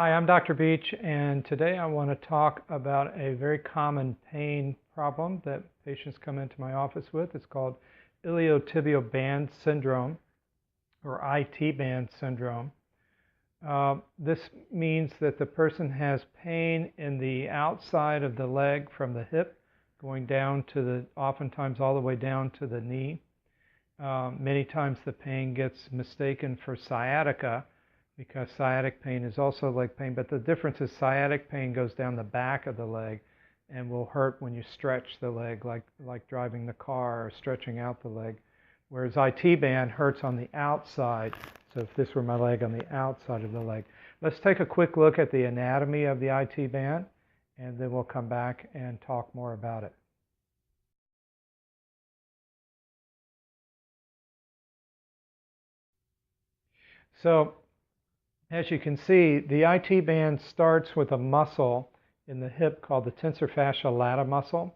Hi, I'm Dr. Beech, and today I want to talk about a very common pain problem that patients come into my office with. It's called iliotibial band syndrome, or IT band syndrome. This means that the person has pain in the outside of the leg from the hip, going down to oftentimes all the way down to the knee. Many times the pain gets mistaken for sciatica, because sciatic pain is also leg pain, but the difference is sciatic pain goes down the back of the leg and will hurt when you stretch the leg, like driving the car or stretching out the leg, whereas IT band hurts on the outside. So if this were my leg, on the outside of the leg. Let's take a quick look at the anatomy of the IT band, and then we'll come back and talk more about it. So as you can see, the IT band starts with a muscle in the hip called the tensor fascia lata muscle.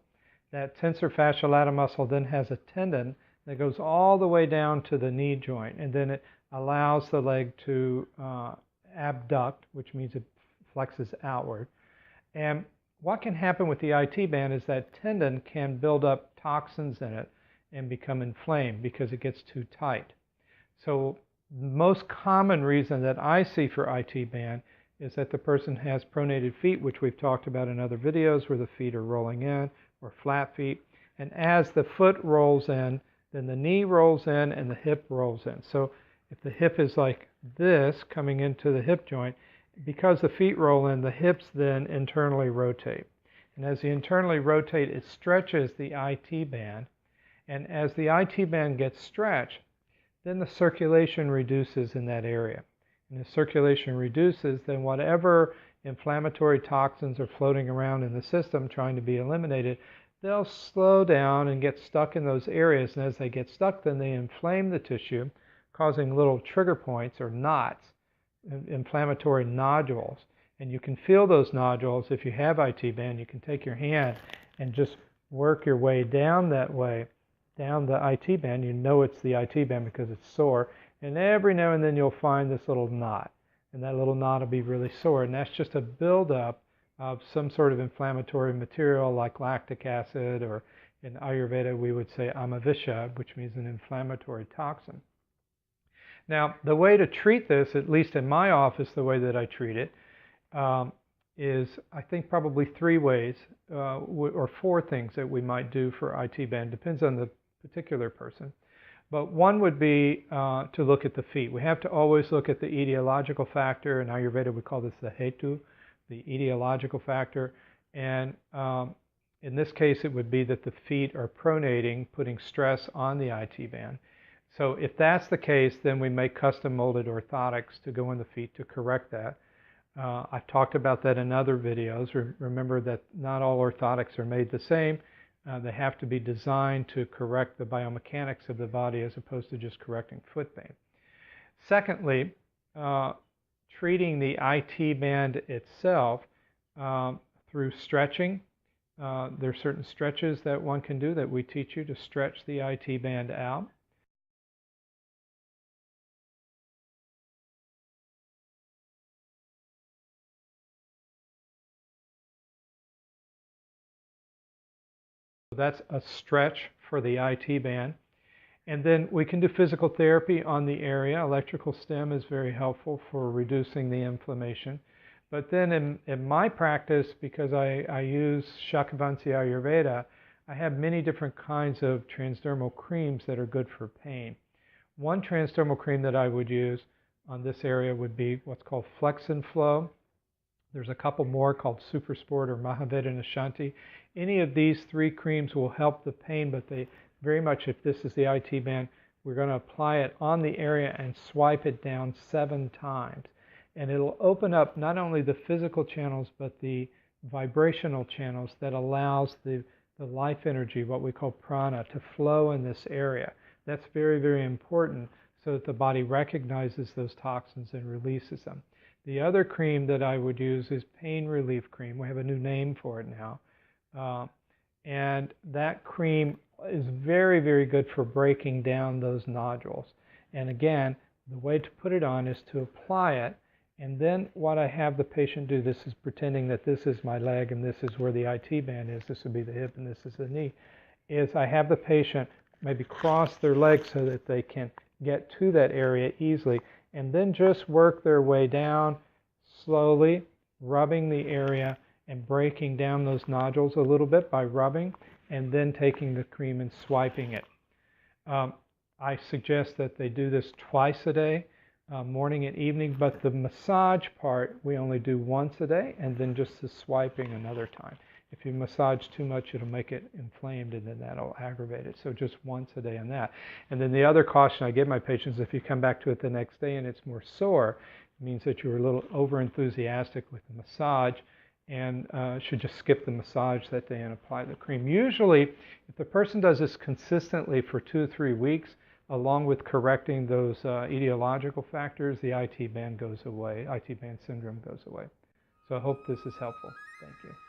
That tensor fascia lata muscle then has a tendon that goes all the way down to the knee joint, and then it allows the leg to abduct, which means it flexes outward. And what can happen with the IT band is that tendon can build up toxins in it and become inflamed because it gets too tight. So the most common reason that I see for IT band is that the person has pronated feet, which we've talked about in other videos, where the feet are rolling in, or flat feet. And as the foot rolls in, then the knee rolls in and the hip rolls in. So if the hip is like this, coming into the hip joint, because the feet roll in, the hips then internally rotate. And as they internally rotate, it stretches the IT band. And as the IT band gets stretched, then the circulation reduces in that area. And if circulation reduces, then whatever inflammatory toxins are floating around in the system trying to be eliminated, they'll slow down and get stuck in those areas. And as they get stuck, then they inflame the tissue, causing little trigger points or knots, inflammatory nodules. And you can feel those nodules if you have IT band. You can take your hand and just work your way down that way, down the IT band. You know it's the IT band because it's sore, and every now and then you'll find this little knot, and that little knot will be really sore, and that's just a buildup of some sort of inflammatory material like lactic acid, or in Ayurveda we would say amavisha, which means an inflammatory toxin. Now the way to treat this, at least in my office, the way that I treat it, is I think probably three ways or four things that we might do for IT band. Depends on the particular person. But one would be to look at the feet. We have to always look at the etiological factor. In Ayurveda we call this the hetu, the etiological factor. And in this case it would be that the feet are pronating, putting stress on the IT band. So if that's the case, then we make custom molded orthotics to go in the feet to correct that. I've talked about that in other videos. Remember that not all orthotics are made the same. They have to be designed to correct the biomechanics of the body as opposed to just correcting foot pain. Secondly, treating the IT band itself through stretching. There are certain stretches that one can do that we teach you to stretch the IT band out. That's a stretch for the IT band. And then we can do physical therapy on the area. Electrical stim is very helpful for reducing the inflammation. But then in my practice, because I use Shakavansi Ayurveda, I have many different kinds of transdermal creams that are good for pain. One transdermal cream that I would use on this area would be what's called Flex and Flow. There's a couple more called Supersport or Maha, Vedana, Shanti. Any of these three creams will help the pain, but they very much, if this is the IT band, we're going to apply it on the area and swipe it down 7 times. And it'll open up not only the physical channels, but the vibrational channels that allows the life energy, what we call prana, to flow in this area. That's very, very important so that the body recognizes those toxins and releases them. The other cream that I would use is pain relief cream. We have a new name for it now. And that cream is very, very good for breaking down those nodules. And again, the way to put it on is to apply it And then what I have the patient do, this is pretending that this is my leg and this is where the IT band is, this would be the hip and this is the knee, is I have the patient maybe cross their legs so that they can get to that area easily, and then just work their way down slowly, rubbing the area and breaking down those nodules a little bit by rubbing, and then taking the cream and swiping it. I suggest that they do this twice a day, morning and evening, but the massage part we only do once a day, and then just the swiping another time. If you massage too much, it'll make it inflamed, and then that'll aggravate it. So just once a day on that. And then the other caution I give my patients, if you come back to it the next day and it's more sore, it means that you were a little over-enthusiastic with the massage, and should just skip the massage that day and apply the cream. Usually, if the person does this consistently for 2 or 3 weeks, along with correcting those etiological factors, the IT band goes away, IT band syndrome goes away. So I hope this is helpful. Thank you.